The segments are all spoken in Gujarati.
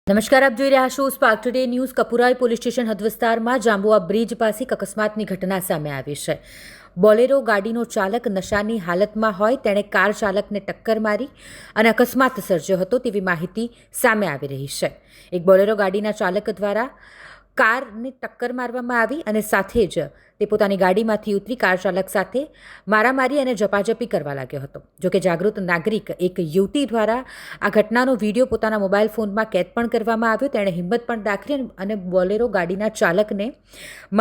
નમસ્કાર, આપ જોઈ રહ્યા છો spark today news. Kapurai police station હદ વિસ્તારમાં જાંબુઆ બ્રિજ પાસે અકસ્માતની ઘટના સામે આવી છે। બોલેરો ગાડીનો ચાલક નશાની હાલતમાં હોય તેણે કાર ચાલકને ટક્કર મારી અને અકસ્માત સર્જ્યો હતો તેવી માહિતી સામે આવી રહી છે। એક બોલેરો ગાડીના ચાલક દ્વારા કારને ટક્કર મારવામાં આવી અને સાથે જ તે પોતાની ગાડીમાંથી ઉતરી કાર ચાલક સાથે મારામારી અને ઝપાઝપી કરવા લાગ્યો હતો। જોકે જાગૃત નાગરિક એક યુવતી દ્વારા આ ઘટનાનો વિડીયો પોતાના મોબાઈલ ફોનમાં કેદ પણ કરવામાં આવ્યો। તેણે હિંમત પણ દાખવી અને બોલેરો ગાડીના ચાલકને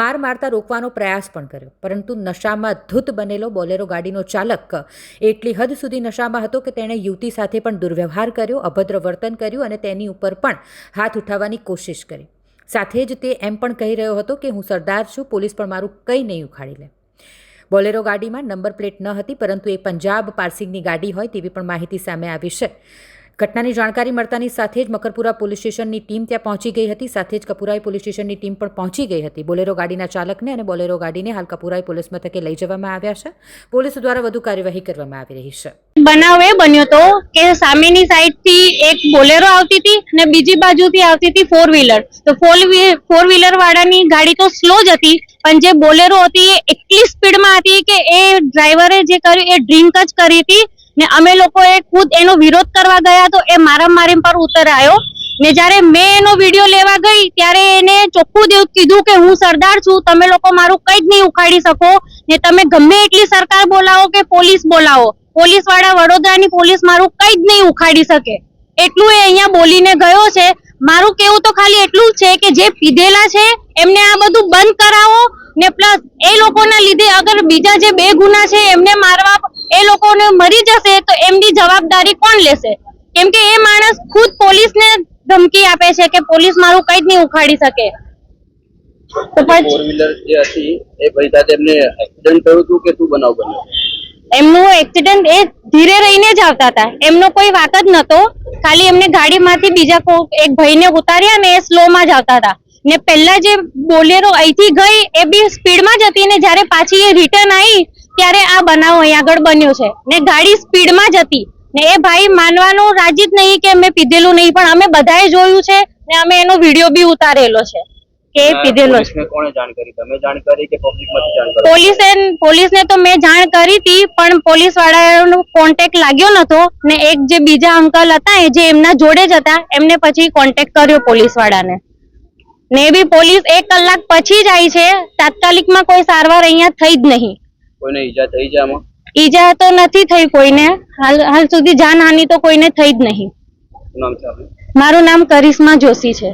મારતા રોકવાનો પ્રયાસ પણ કર્યો, પરંતુ નશામાં ધૂત બનેલો બોલેરો ગાડીનો ચાલક એટલી હદ સુધી નશામાં હતો કે તેણે યુવતી સાથે પણ દુર્વ્યવહાર કર્યો, અભદ્ર વર્તન કર્યું અને તેની ઉપર પણ હાથ ઉઠાવવાની કોશિશ કરી। સાથે જ તે એમ પણ કહી રહ્યો હતો કે હું સરદાર છું, પોલીસ પણ મારું કંઈ નહીં ઉખાડી લે। બોલેરો ગાડીમાં નંબર પ્લેટ ન હતી, પરંતુ એ પંજાબ પાર્સિંગની ગાડી હોય તેવી પણ માહિતી સામે આવી છે। ઘટનાની જાણકારી મળતાની સાથે જ મકરપુરા પોલીસ સ્ટેશનની ટીમ ત્યાં પહોંચી ગઈ હતી। સાથે જ કપુરાઈ પોલીસ સ્ટેશનની ટીમ પણ પહોંચી ગઈ હતી। બોલેરો ગાડીના ચાલકને અને બોલેરો ગાડીને હાલ કપુરાઈ પોલીસ મથકે લઈ જવામાં આવ્યા છે। પોલીસ દ્વારા વધુ કાર્યવાહી કરવામાં આવી રહી છે। બનાવ એ બન્યો તો કે સામેની સાઈડ થી એક બોલેરો આવતી હતી અને બીજી બાજુથી આવતી હતી ફોર વ્હીલર। તો ફોર વ્હીલર વાળાની ગાડી તો સ્લો જ હતી, પણ જે બોલેરો હતી એ એટલી સ્પીડમાં હતી કે એ ડ્રાઈવરે જે કર્યું એ ડ્રિંક જ કરી હતી ને અમે લોકોએ ખુદ એનો વિરોધ કરવા ગયા તો એ મારામારી પર ઉતરાયો ને જ્યારે મેં એનો વિડીયો લેવા ગઈ ત્યારે એને ચોખ્ખું કીધું કે હું સરદાર છું, તમે લોકો મારું કંઈ જ નહીં ઉખાડી શકો ને તમે ગમે એટલી સરકાર બોલાવો કે પોલીસ બોલાવો, પોલીસ વાળા વડોદરાની પોલીસ મારું કંઈ જ નહીં ઉખાડી શકે, એટલું એ અહીંયા બોલીને ગયો છે। મારું કેવું તો ખાલી એટલું જ છે કે જે પીધેલા છે એમને આ બધું બંધ કરાવો ને પ્લસ એ લોકોના લીધે અગર બીજા જે બે ગુના છે એમને મારવા એ લોકોને મરી જશે તો એમની જવાબદારી કોણ લેશે? કેમ કે એ માણસ ખુદ પોલીસને ધમકી આપે છે કે પોલીસ મારું કંઈ જ નહીં ઉખાડી શકે। તો પછી ફોર વ્હીલર જે હતી એ ભાઈ સાથે એમને એક્સિડન્ટ થયું હતું કે શું બનાવ બન્યો? એમનું એક્સિડન્ટ એ ધીરે રહીને જ આવતા હતા, એમનો કોઈ વાક જ નતો, ખાલી એમને ગાડીમાંથી બીજા એક ભાઈને ઉતાર્યા ને એ સ્લોમાં જ આવતા હતા ને પહેલા જે બોલેરો અહીંથી ગઈ એ બી સ્પીડમાં જ હતી ને જ્યારે પાછી એ રિટર્ન આવી ત્યારે આ બનાવ અહીં આગળ બન્યો છે ને ગાડી સ્પીડમાં જ હતી ને એ ભાઈ માનવાનું રાજી જ નહીં કે અમે પીધેલું નહીં, પણ અમે બધાએ જોયું છે ને અમે એનો વિડીયો બી ઉતારેલો છે કે પીધેલો છે। કોણે જાણ કરી? તમે જાણ કરી કે પબ્લિકમાંથી જાણ કરી? પોલીસને તો મેં જાણ કરી હતી, પણ પોલીસ વાળાનો કોન્ટેક્ટ લાગ્યો નતો ને એક જે બીજા અંકલ હતા જે એમના જોડે જ હતા એમને પછી કોન્ટેક્ટ કર્યો પોલીસ વાળાને ને બી પોલીસ 1 કલાક પછી જ આવી છે। તાત્કાલિકમાં કોઈ સારવાર અહીંયા થઈ જ નહીં। કોઈને ઈજા થઈ છે આમાં? ઈજા તો નથી થઈ કોઈને, હાલ સુધી જાનહાનિ તો કોઈને થઈ જ નહીં। શું નામ છે આપનું? મારું નામ કરિશ્મા જોશી છે।